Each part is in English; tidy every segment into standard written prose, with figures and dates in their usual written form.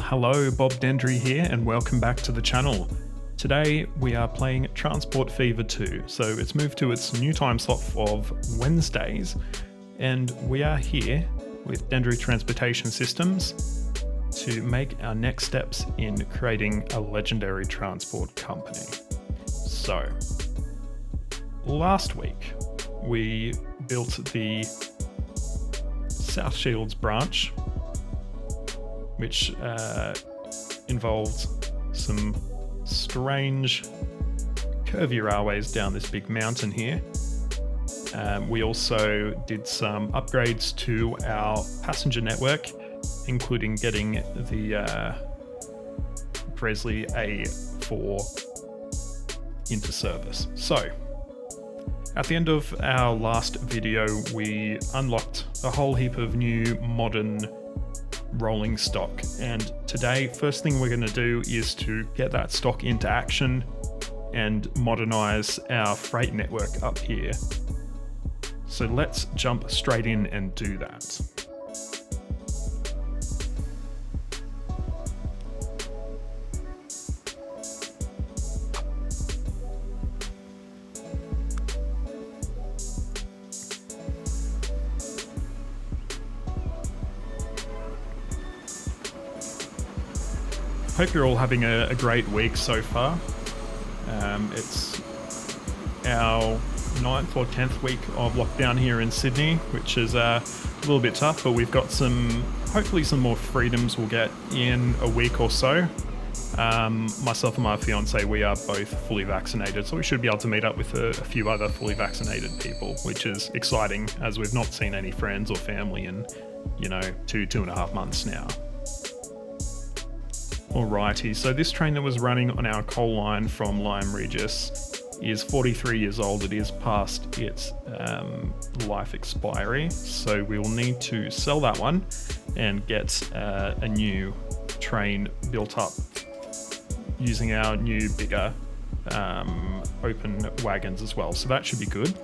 hello, Bob Dendry here, and welcome back to the channel. Today we are playing Transport Fever 2, so it's moved to its new time slot of Wednesdays, and we are here with Dendry Transportation Systems to make our next steps in creating a legendary transport company. So, last week we built the South Shields branch, which involved some strange curvy railways down this big mountain here. We also did some upgrades to our passenger network, including getting the Presley A4 into service. So, at the end of our last video, we unlocked a whole heap of new modern rolling stock, and today first thing we're going to do is to get that stock into action and modernize our freight network up here. So let's jump straight in and do that. Hope you're all having a great week so far. It's our 9th or 10th week of lockdown here in Sydney, which is a little bit tough, but we've got hopefully some more freedoms we'll get in a week or so. Myself and my fiance, we are both fully vaccinated, so we should be able to meet up with a few other fully vaccinated people, which is exciting as we've not seen any friends or family in, 2.5 months now. Alrighty, so this train that was running on our coal line from Lyme Regis is 43 years old. It is past its life expiry, so we will need to sell that one and get a new train built up using our new bigger open wagons as well. So that should be good.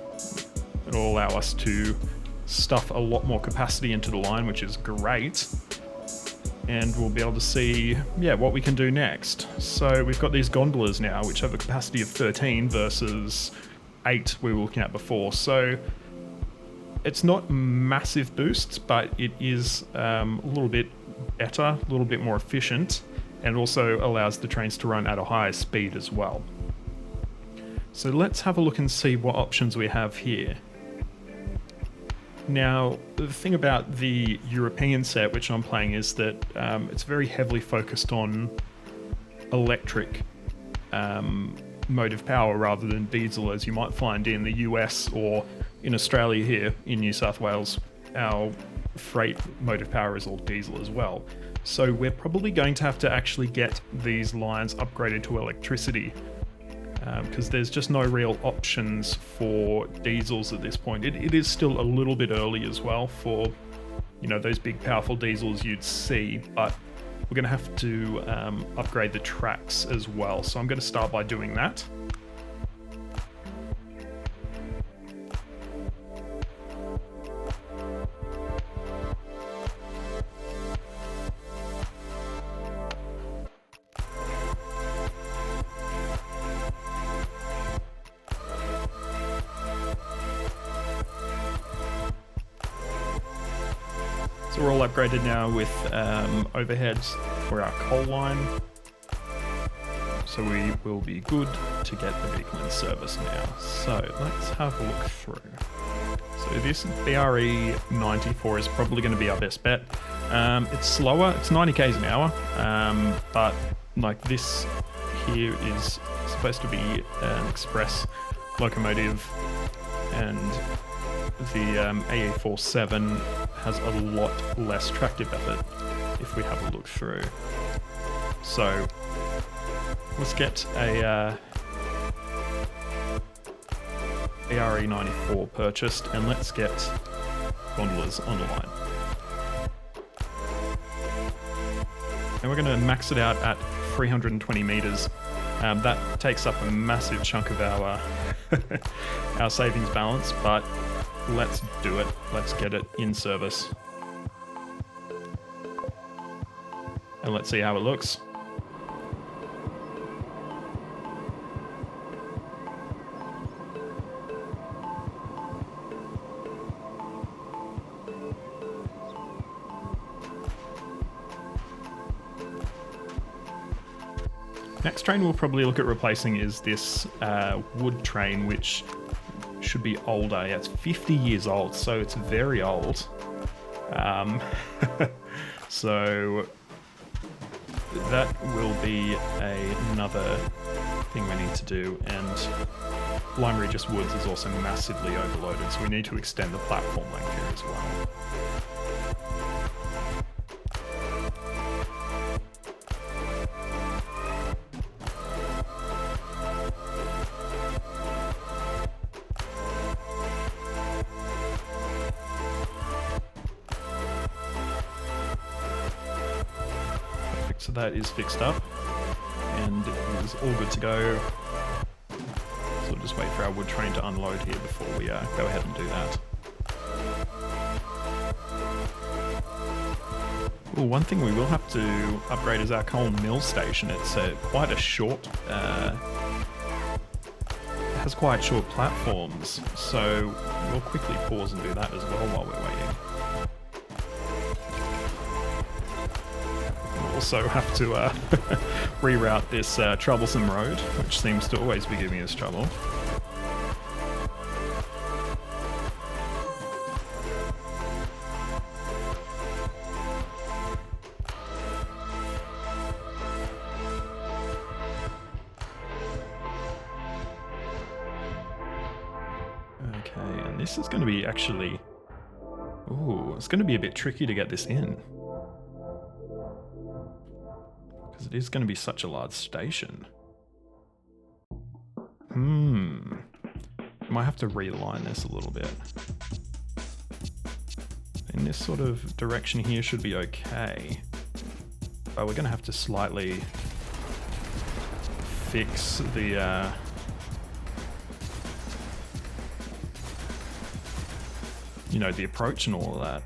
It'll allow us to stuff a lot more capacity into the line, which is great. And we'll be able to see, what we can do next. So we've got these gondolas now, which have a capacity of 13 versus 8 we were looking at before. So it's not massive boosts, but it is a little bit better, a little bit more efficient, and also allows the trains to run at a higher speed as well. So let's have a look and see what options we have here. Now, the thing about the European set, which I'm playing, is that it's very heavily focused on electric motive power rather than diesel, as you might find in the US or in Australia here in New South Wales. Our freight motive power is all diesel as well. So we're probably going to have to actually get these lines upgraded to electricity, because there's just no real options for diesels at this point. It is still a little bit early as well for, those big powerful diesels you'd see, but we're going to have to upgrade the tracks as well. So I'm going to start by doing that. So we're all upgraded now with overheads for our coal line. So we will be good to get the vehicle in service now. So let's have a look through. So this BRE94 is probably going to be our best bet. It's slower, it's 90 k's an hour, but like this here is supposed to be an express locomotive, and the AE47 has a lot less tractive effort if we have a look through. So let's get a BRE94 purchased, and let's get gondolas on the line. And we're going to max it out at 320 meters. That takes up a massive chunk of our our savings balance, but let's do it. Let's get it in service. and let's see how it looks. Next train we'll probably look at replacing is this wood train, which should be older. Yeah, it's 50 years old, so it's very old. So that will be another thing we need to do, and Lime Regis Woods is also massively overloaded, so we need to extend the platform length here as well. So that is fixed up, and it is all good to go. So we'll just wait for our wood train to unload here before we go ahead and do that. Ooh, one thing we will have to upgrade is our coal mill station. It's quite a short, it has quite short platforms, so we'll quickly pause and do that as well while we're waiting. Also have to reroute this troublesome road, which seems to always be giving us trouble. Okay, and this is going to be actually... Ooh, it's going to be a bit tricky to get this in. It is going to be such a large station. Might have to realign this a little bit. In this sort of direction here should be okay. But we're going to have to slightly fix the you know, the approach and all of that.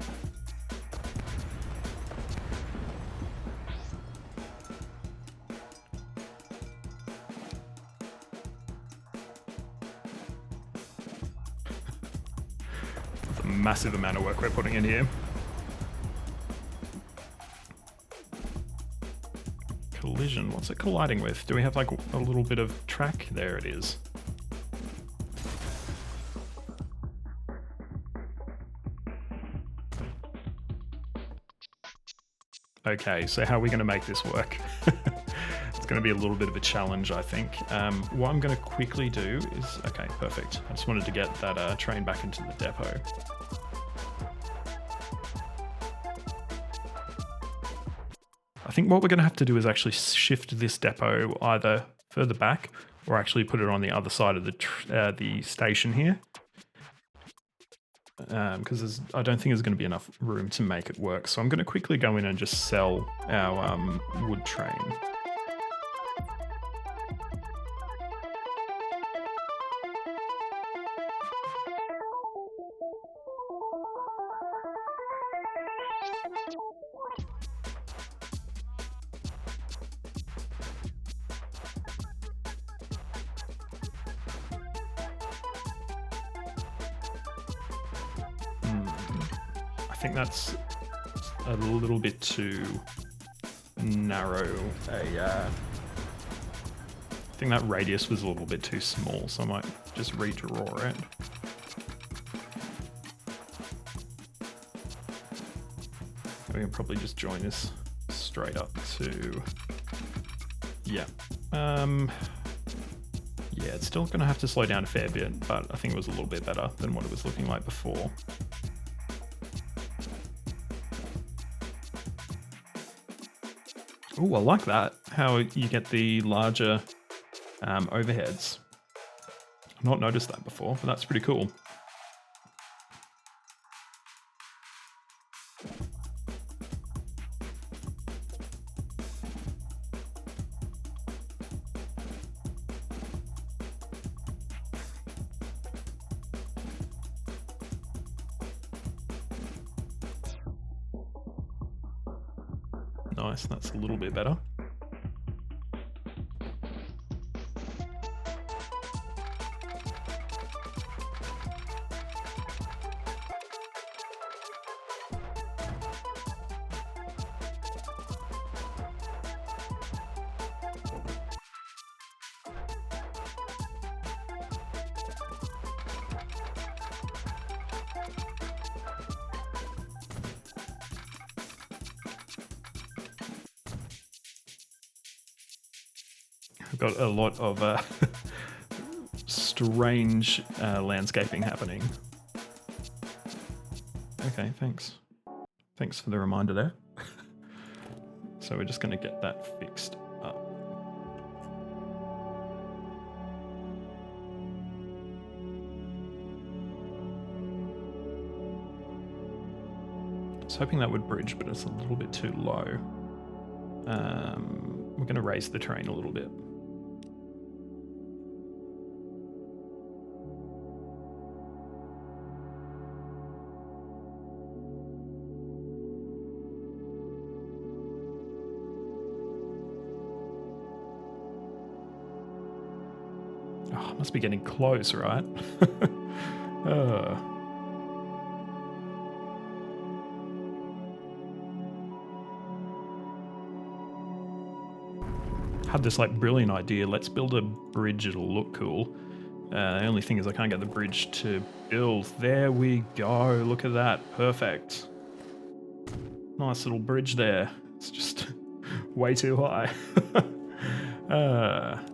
Massive amount of work we're putting in here. Collision, what's it colliding with? Do we have like a little bit of track? There it is. Okay, so how are we going to make this work? It's going to be a little bit of a challenge, I think. What I'm going to quickly do is... Okay, perfect. I just wanted to get that train back into the depot. I think what we're going to have to do is actually shift this depot either further back or actually put it on the other side of the station here. Because I don't think there's going to be enough room to make it work. So I'm going to quickly go in and just sell our wood train. I think that's a little bit too narrow. I think that radius was a little bit too small, so I might just redraw it. We can probably just join this straight up to... Yeah. Yeah, it's still going to have to slow down a fair bit, but I think it was a little bit better than what it was looking like before. Oh, I like that, how you get the larger overheads. I've not noticed that before, but that's pretty cool. Nice, that's a little bit better. I've got a lot of strange landscaping happening. Okay, thanks. Thanks for the reminder there. So we're just going to get that fixed up. I was hoping that would bridge, but it's a little bit too low. We're going to raise the terrain a little bit. Oh, must be getting close, right? Had this like brilliant idea. Let's build a bridge. It'll look cool. The only thing is I can't get the bridge to build. There we go. Look at that. Perfect. Nice little bridge there. It's just way too high.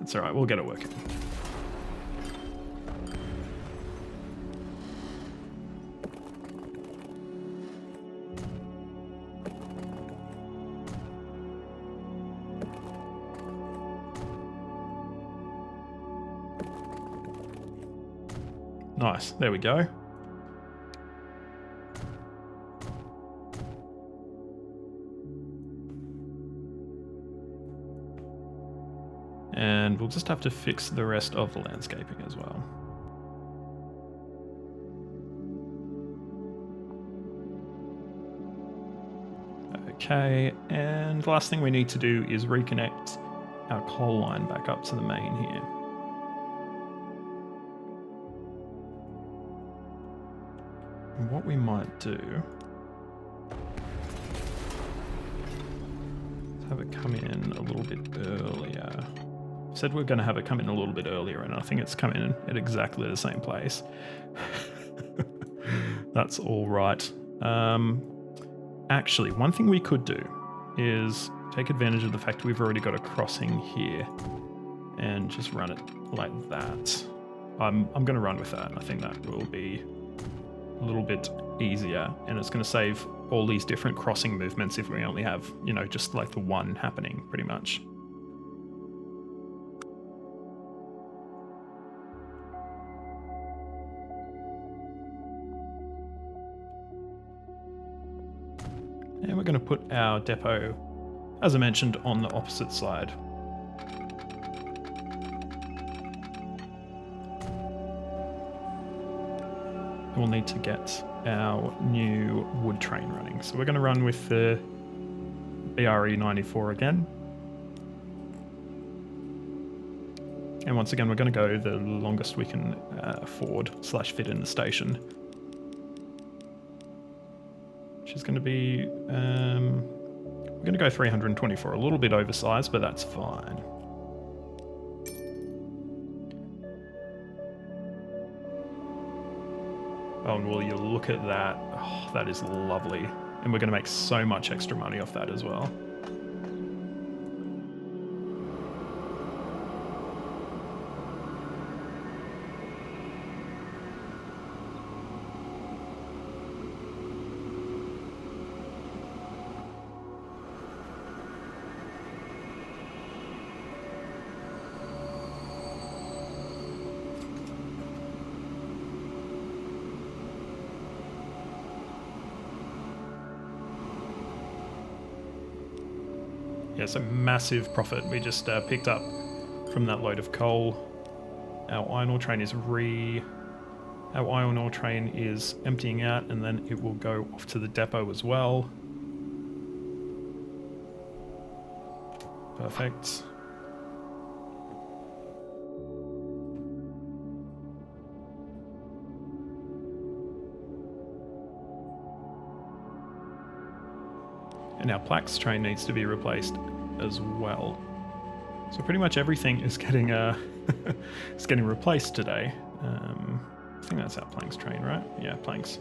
It's all right. We'll get it working. Nice, there we go. And we'll just have to fix the rest of the landscaping as well. Okay, and the last thing we need to do is reconnect our coal line back up to the main here. What we might do is have it come in a little bit earlier. Said we're going to have it come in a little bit earlier, and I think it's come in at exactly the same place. That's all right. Actually, one thing we could do is take advantage of the fact we've already got a crossing here and just run it like that. I'm going to run with that. I think that will be a little bit easier, and it's going to save all these different crossing movements if we only have, you know, just like the one happening pretty much. And we're going to put our depot, as I mentioned, on the opposite side. We'll need to get our new wood train running. So we're going to run with the BRE 94 again. And once again, we're going to go the longest we can afford / fit in the station. Which is going to be, we're going to go 324, a little bit oversized, but that's fine. Oh, and will you look at that? Oh, that is lovely. And we're going to make so much extra money off that as well. Yeah, so massive profit we just picked up from that load of coal. Our iron ore train is emptying out, and then it will go off to the depot as well. Perfect. And our Plax train needs to be replaced as well. So pretty much everything is getting is getting replaced today. I think that's our Planks train, right? Yeah, Planks.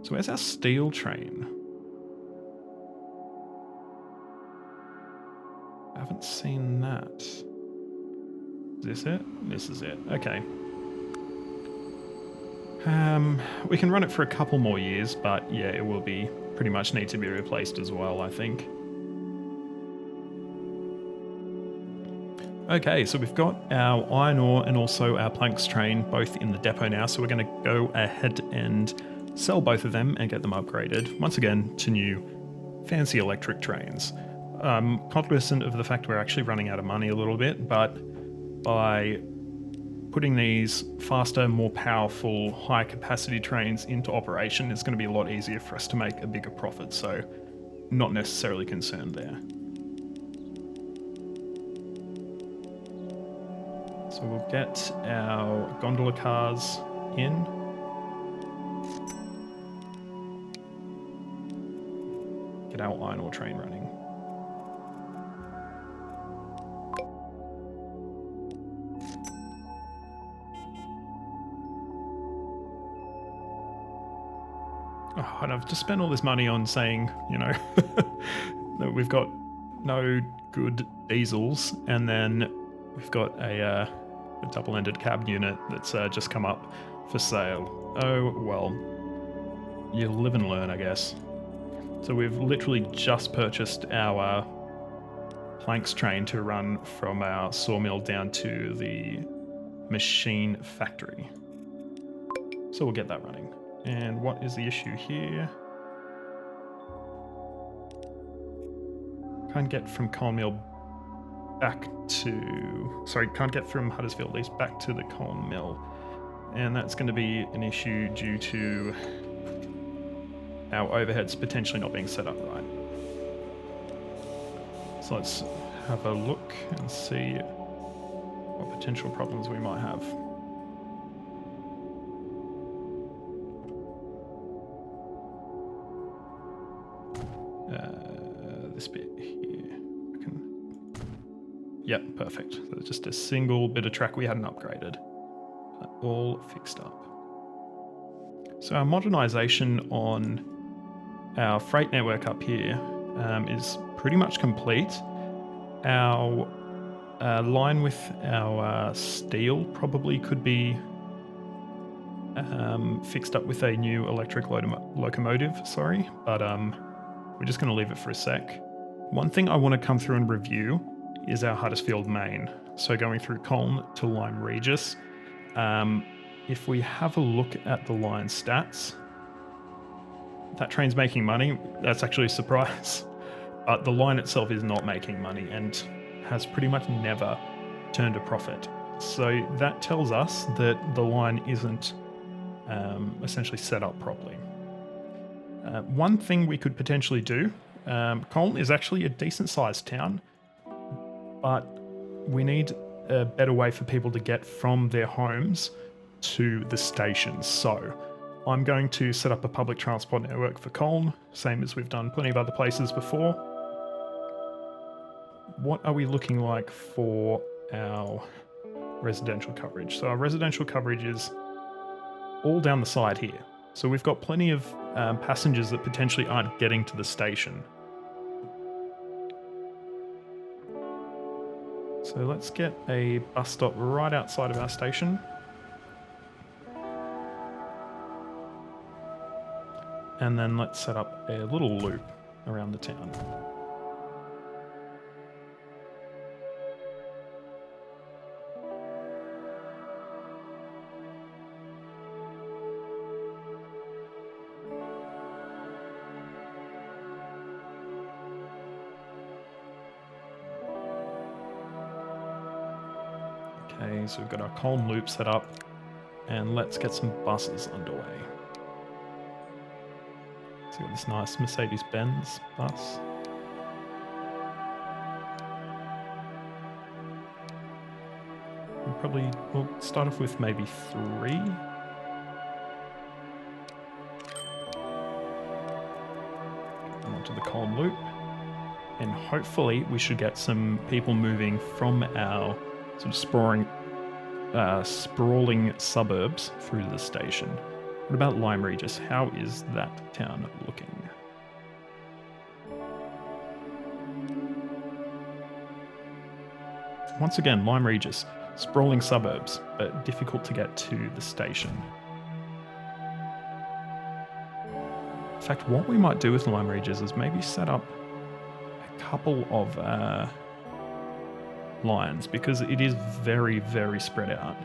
So where's our steel train? I haven't seen that. Is this it? This is it. Okay. We can run it for a couple more years, but yeah, it will be pretty much need to be replaced as well, I think. Okay, so we've got our iron ore and also our planks train both in the depot now, so we're going to go ahead and sell both of them and get them upgraded, once again, to new fancy electric trains. Cognizant of the fact we're actually running out of money a little bit, but by putting these faster, more powerful, high capacity trains into operation, it's going to be a lot easier for us to make a bigger profit, so not necessarily concerned there. So we'll get our gondola cars in. Get our iron ore train running. Oh, and I've just spent all this money on saying, you know, that we've got no good diesels, and then we've got a double-ended cab unit that's just come up for sale. Oh, well, you live and learn, I guess. So we've literally just purchased our planks train to run from our sawmill down to the machine factory. So we'll get that running. And what is the issue here? Can't get from coal mill back to... Sorry, can't get from Huddersfield at least back to the coal mill. And that's going to be an issue due to our overheads potentially not being set up right. So let's have a look and see what potential problems we might have. This bit here. Yep, perfect. So it's just a single bit of track we hadn't upgraded. All fixed up. So our modernisation on our freight network up here is pretty much complete. Our line with our steel probably could be fixed up with a new electric locomotive, sorry, but we're just going to leave it for a sec. One thing I want to come through and review is our Huddersfield main. So going through Colne to Lyme Regis. If we have a look at the line stats, that train's making money. That's actually a surprise. But the line itself is not making money and has pretty much never turned a profit. So that tells us that the line isn't essentially set up properly. One thing we could potentially do, Colne is actually a decent sized town, but we need a better way for people to get from their homes to the stations. So I'm going to set up a public transport network for Colne, same as we've done plenty of other places before. What are we looking like for our residential coverage? So our residential coverage is all down the side here. So we've got plenty of passengers that potentially aren't getting to the station. So let's get a bus stop right outside of our station. And then let's set up a little loop around the town. Okay, so we've got our Colne loop set up, and let's get some buses underway. So we've got this nice Mercedes-Benz bus. we'll start off with maybe 3. Onto the Colne Loop. And hopefully we should get some people moving from our sort of sprawling suburbs through to the station. What about Lyme Regis? How is that town looking? Once again, Lyme Regis, sprawling suburbs, but difficult to get to the station. In fact, what we might do with Lyme Regis is maybe set up a couple of lines, because it is very, very spread out.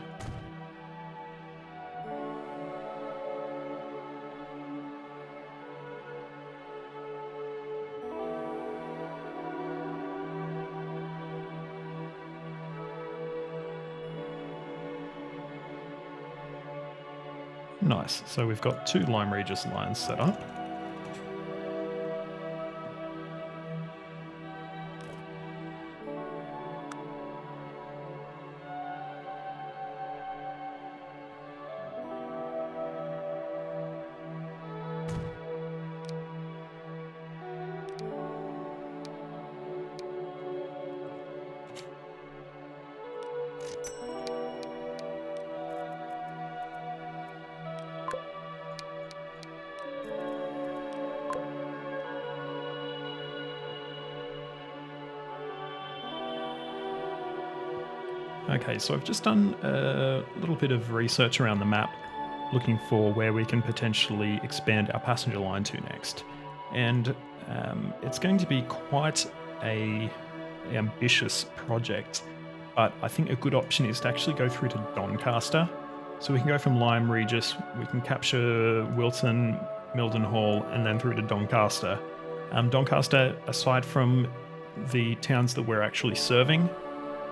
Nice. So we've got 2 Lyme Regis lines set up. Okay, so I've just done a little bit of research around the map, looking for where we can potentially expand our passenger line to next. And it's going to be quite an ambitious project, but I think a good option is to actually go through to Doncaster. So we can go from Lyme Regis, we can capture Wilton, Mildenhall, and then through to Doncaster. Doncaster, aside from the towns that we're actually serving,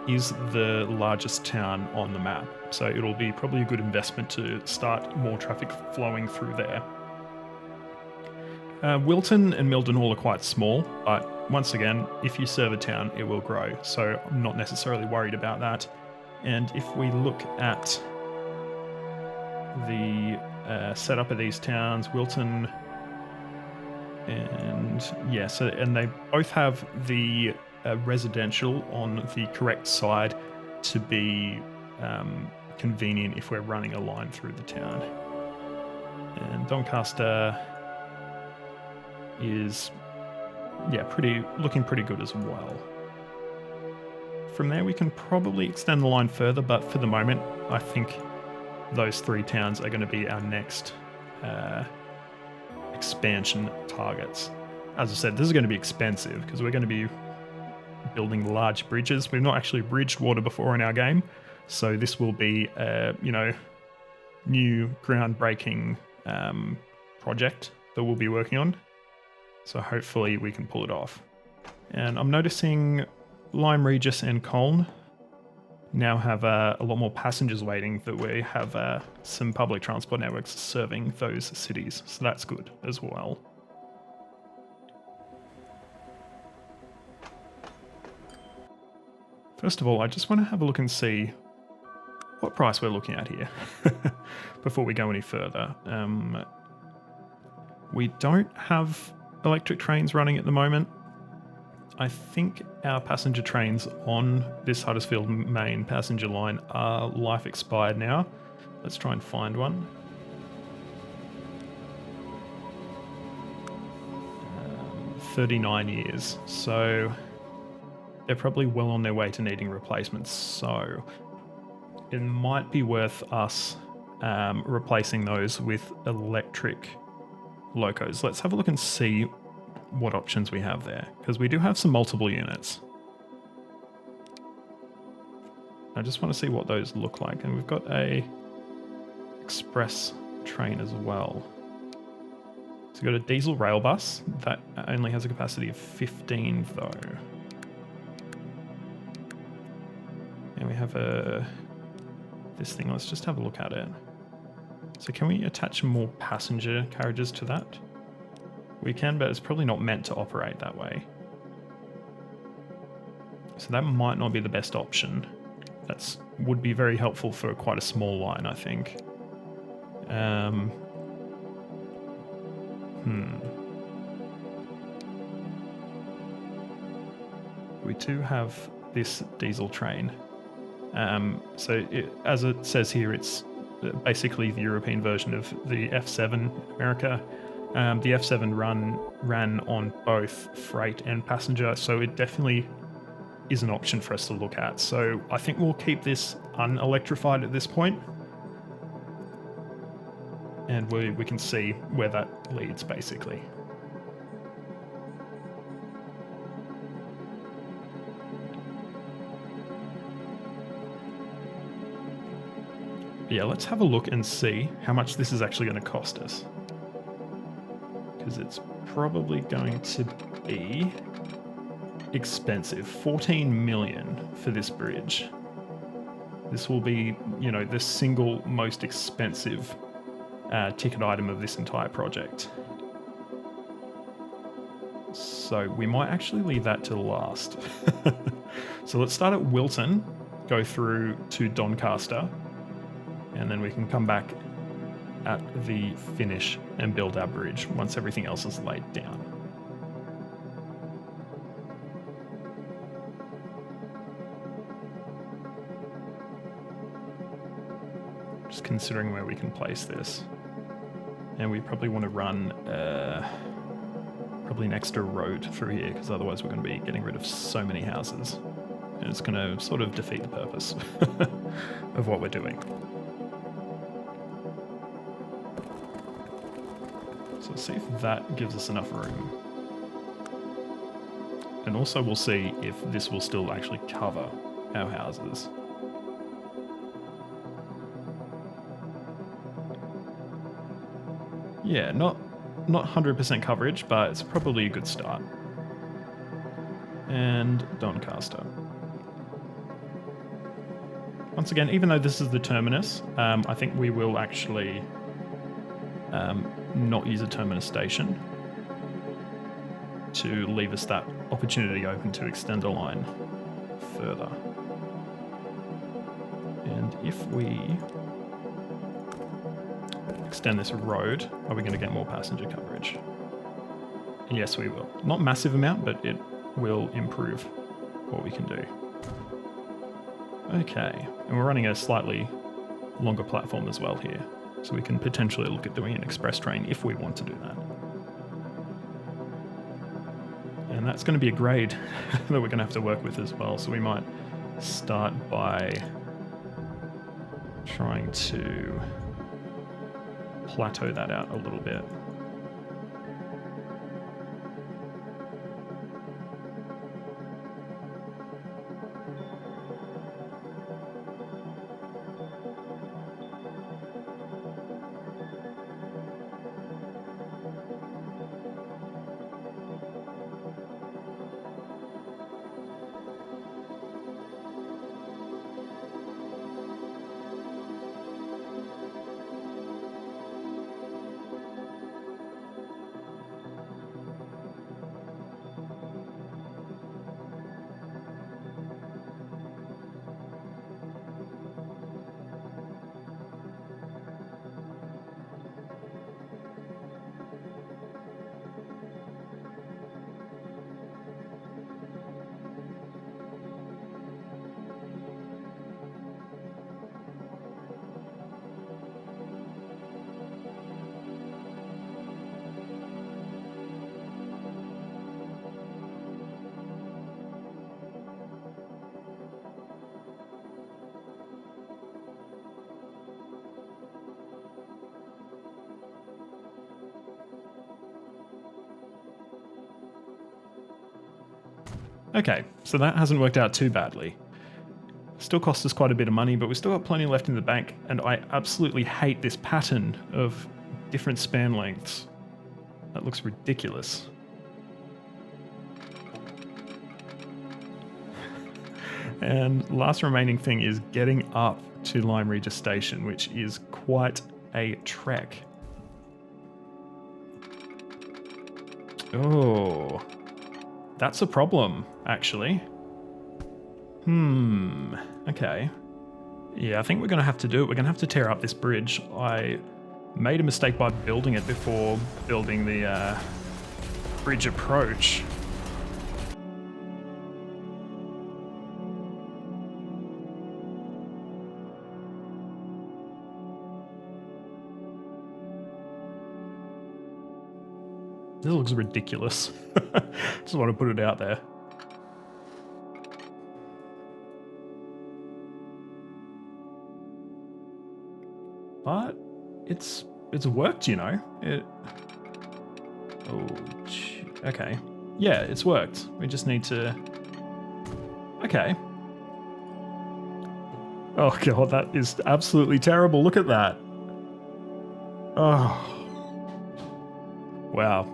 is the largest town on the map. So it'll be probably a good investment to start more traffic flowing through there. Wilton and Mildenhall are quite small, but once again, if you serve a town, it will grow. So I'm not necessarily worried about that. And if we look at the setup of these towns, Wilton and and they both have the residential on the correct side to be convenient if we're running a line through the town. And Doncaster is looking pretty good as well. From there we can probably extend the line further, but for the moment I think those 3 towns are going to be our next expansion targets. As I said, this is going to be expensive because we're going to be building large bridges. We've not actually bridged water before in our game, so this will be a new groundbreaking project that we'll be working on. So hopefully we can pull it off. And I'm noticing Lyme Regis and Colne now have a lot more passengers waiting, that we have some public transport networks serving those cities, so that's good as well. First of all, I just want to have a look and see what price we're looking at here before we go any further. We don't have electric trains running at the moment. I think our passenger trains on this Huddersfield main passenger line are life expired now. Let's try and find one. 39 years. So they're probably well on their way to needing replacements. So it might be worth us replacing those with electric locos. Let's have a look and see what options we have there, because we do have some multiple units. I just want to see what those look like, and we've got a express train as well. So we've got a diesel rail bus that only has a capacity of 15 though. And we have this thing. Let's just have a look at it. So can we attach more passenger carriages to that? We can, but it's probably not meant to operate that way. So that might not be the best option. That's would be very helpful for quite a small line, I think. We do have this diesel train. As it says here, it's basically the European version of the F7 in America. The F7 ran on both freight and passenger, so it definitely is an option for us to look at. So I think we'll keep this unelectrified at this point, and we can see where that leads, basically. Yeah, let's have a look and see how much this is actually going to cost us. Because it's probably going to be expensive. 14 million for this bridge. This will be, you know, the single most expensive ticket item of this entire project. So we might actually leave that to last. So let's start at Wilton, go through to Doncaster, and then we can come back at the finish and build our bridge once everything else is laid down. Just considering where we can place this. And we probably want to run probably an extra road through here, because otherwise we're going to be getting rid of so many houses. And it's going to sort of defeat the purpose of what we're doing. So see if that gives us enough room. And also we'll see if this will still actually cover our houses. Yeah, not 100% coverage, but it's probably a good start. And Doncaster. Once again, even though this is the terminus, I think we will actually not use a terminus station to leave us that opportunity open to extend the line further. And if we extend this road, are we going to get more passenger coverage? Yes, we will. Not massive amount, but it will improve what we can do. Okay, and we're running a slightly longer platform as well here, so we can potentially look at doing an express train if we want to do that. And that's going to be a grade that we're going to have to work with as well, so we might start by trying to plateau that out a little bit. Okay, so that hasn't worked out too badly. Still cost us quite a bit of money, but we've still got plenty left in the bank, and I absolutely hate this pattern of different span lengths. That looks ridiculous. And last remaining thing is getting up to Lyme Regis Station, which is quite a trek. Oh, that's a problem, actually. Okay. Yeah, I think we're going to have to do it. We're going to have to tear up this bridge. I made a mistake by building it before building the bridge approach. This looks ridiculous. Just want to put it out there. But it's worked, you know. Okay. Yeah, it's worked. We just need to... Okay. Oh god, that is absolutely terrible. Look at that. Oh. Wow.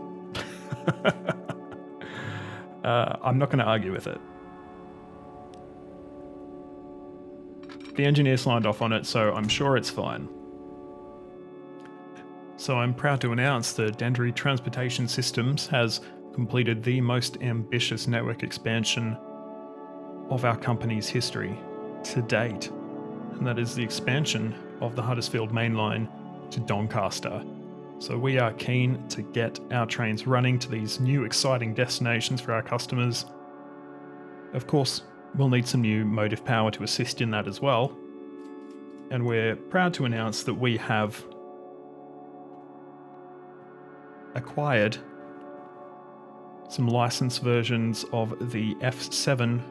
I'm not going to argue with it. The engineer signed off on it, so I'm sure it's fine. So I'm proud to announce that Dendry Transportation Systems has completed the most ambitious network expansion of our company's history to date, and that is the expansion of the Huddersfield Main Line to Doncaster. So we are keen to get our trains running to these new exciting destinations for our customers. Of course, we'll need some new motive power to assist in that as well. And we're proud to announce that we have acquired some licensed versions of the F7,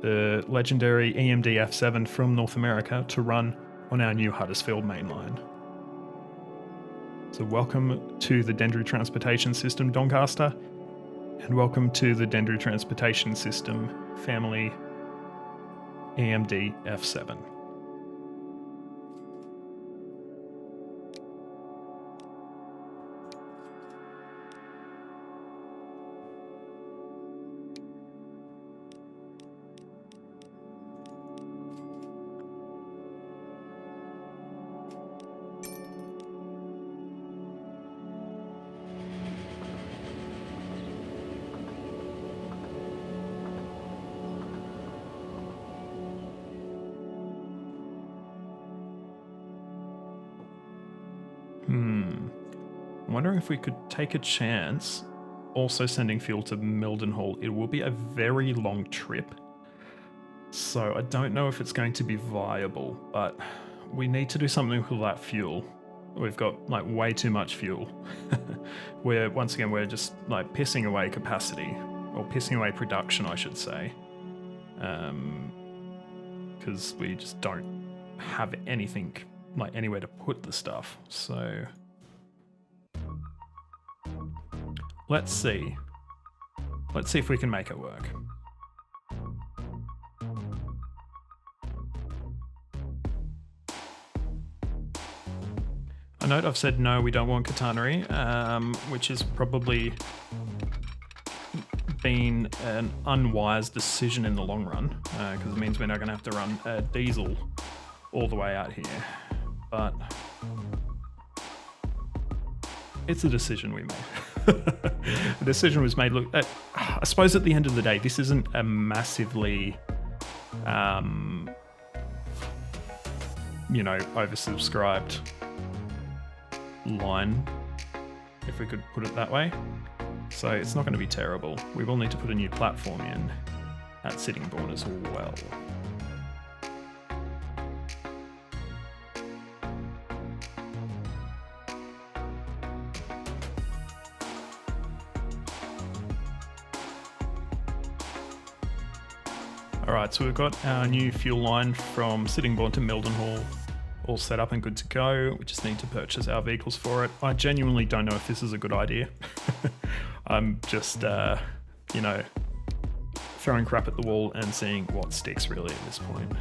the legendary EMD F7 from North America, to run on our new Huddersfield Main Line. So welcome to the Dendry Transportation System Doncaster, and welcome to the Dendry Transportation System family EMD F7. I'm wondering if we could take a chance also sending fuel to Mildenhall. It will be a very long trip, so I don't know if it's going to be viable, but we need to do something with that fuel. We've got like way too much fuel. Once again, we're just like pissing away capacity, or pissing away production, I should say, because we just don't have anything, like anywhere to put the stuff. So let's see if we can make it work. I note I've said no, we don't want Katanari, which has probably been an unwise decision in the long run, because it means we're now going to have to run diesel all the way out here. But it's a decision we made. The decision was made. Look, I suppose at the end of the day, this isn't a massively, oversubscribed line, if we could put it that way. So it's not going to be terrible. We will need to put a new platform in at Sittingbourne as well. Alright, so we've got our new fuel line from Sittingbourne to Mildenhall all set up and good to go. We just need to purchase our vehicles for it. I genuinely don't know if this is a good idea. I'm just, throwing crap at the wall and seeing what sticks really at this point.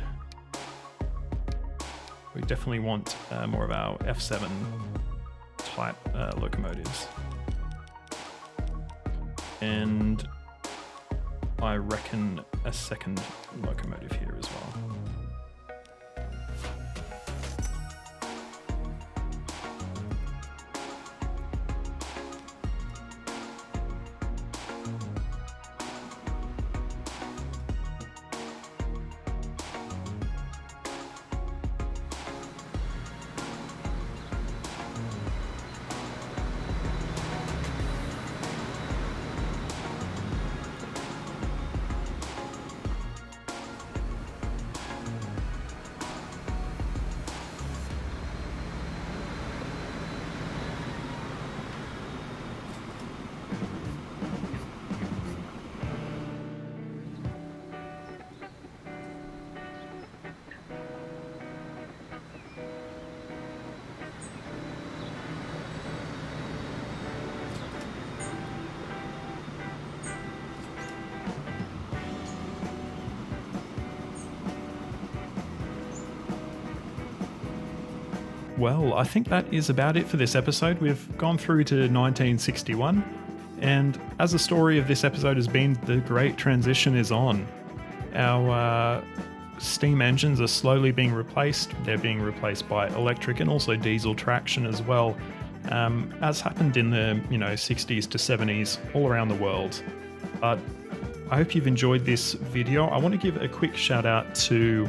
We definitely want more of our F7 type locomotives. And I reckon a second locomotive here as well. Well, I think that is about it for this episode. We've gone through to 1961, and as the story of this episode has been, the great transition is on. Our steam engines are slowly being replaced. They're being replaced by electric and also diesel traction as well, as happened in the 60s to 70s all around the world. But I hope you've enjoyed this video. I want to give a quick shout out to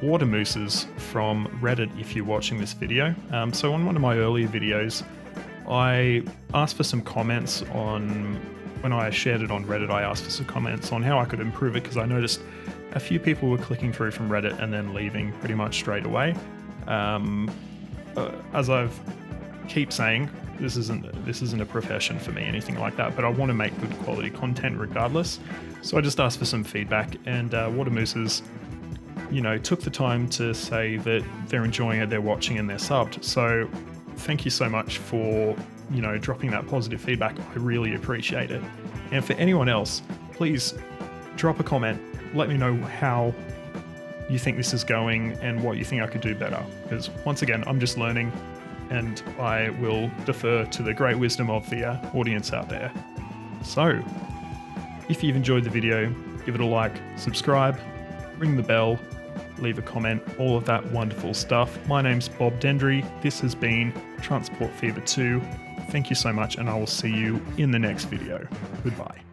Water Mooses from Reddit if you're watching this video. So on one of my earlier videos, I asked for some comments on, when I shared it on Reddit, I asked for some comments on how I could improve it, because I noticed a few people were clicking through from Reddit and then leaving pretty much straight away. As I've keep saying, this isn't a profession for me, anything like that, but I want to make good quality content regardless. So I just asked for some feedback, and Water Mooses, took the time to say that they're enjoying it, they're watching, and they're subbed. So thank you so much for dropping that positive feedback. I really appreciate it. And for anyone else, please drop a comment. Let me know how you think this is going and what you think I could do better. Because once again, I'm just learning, and I will defer to the great wisdom of the audience out there. So, if you've enjoyed the video, give it a like, subscribe, ring the bell, leave a comment, all of that wonderful stuff. My name's Bob Dendry. This has been Transport Fever 2. Thank you so much, and I will see you in the next video. Goodbye.